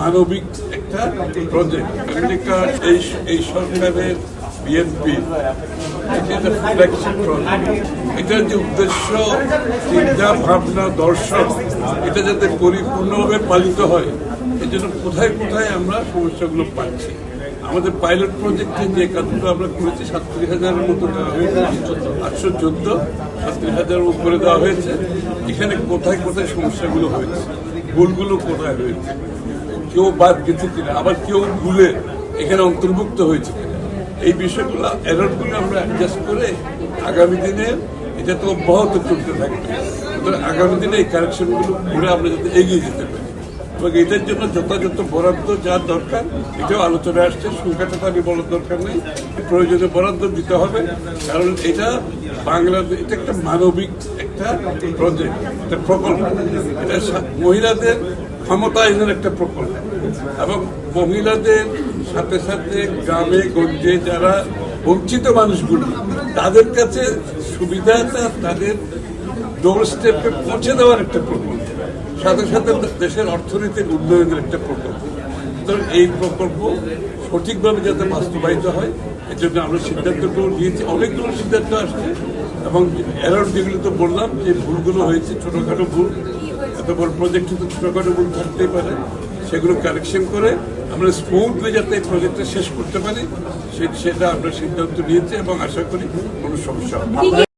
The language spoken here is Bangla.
মানবিক একটা প্রজেক্ট। এই সরকারের বিএনপি এটার যে উদ্দেশ্য, চিন্তা ভাবনা, দর্শন, এটা যাতে পরিপূর্ণভাবে পালিত হয়, এই জন্য কোথায় কোথায় আমরা সমস্যাগুলো পাচ্ছি। আমাদের পাইলট প্রজেক্টে যে কাজগুলো আমরা করেছি 37,000-এর মতো দেওয়া হয়েছে, 814, 37,000 উপরে দেওয়া হয়েছে। এখানে কোথায় কোথায় সমস্যাগুলো হয়েছে, ভুলগুলো কোথায় হয়েছে, কেউ বাদ গেছে কিনা, আবার কেউ ভুলে এখানে অন্তর্ভুক্ত হয়েছে কিনা, এই বিষয়গুলো এররগুলো আমরা অ্যাডজাস্ট করে আগামী দিনে এটা তো অব্যাহত চলতে থাকবে। আগামী দিনে এই কারেকশনগুলো করে আমরা যাতে এগিয়ে যেতে পারি এবং এটার জন্য যথাযথ বরাদ্দ যা দরকার এটাও আলোচনায় আসছে। সংখ্যাটা তো আমি বলার দরকার নেই, প্রয়োজনে বরাদ্দ দিতে হবে, কারণ এটা বাংলাদেশ, এটা একটা মানবিক একটা প্রজেক্ট, একটা প্রকল্প। এটা মহিলাদের ক্ষমতায়নের একটা প্রকল্প এবং মহিলাদের সাথে সাথে গ্রামে গঞ্জে যারা বঞ্চিত মানুষগুলো, তাদের কাছে সুবিধাটা তাদের ডোর স্টেপে পৌঁছে দেওয়ার একটা প্রকল্প, সাথে সাথে দেশের অর্থনীতির উন্নয়নের একটা প্রকল্প। সুতরাং এই প্রকল্প সঠিকভাবে যাতে বাস্তবায়িত হয়, এর জন্য আমরা সিদ্ধান্তগুলো নিয়েছি। অনেকগুলো সিদ্ধান্ত আসছে এবং এরর যেগুলো তো বললাম যে ভুলগুলো হয়েছে, ছোটোখাটো ভুল, এত বড় প্রজেক্টে তো ছোটোখাটো ভুল থাকতেই পারে, সেগুলো কারেকশন করে আমরা স্মুথলি যাতে এই প্রজেক্টটা শেষ করতে পারি সেটা আমরা সিদ্ধান্ত নিয়েছি এবং আশা করি কোনো সমস্যা হবে না।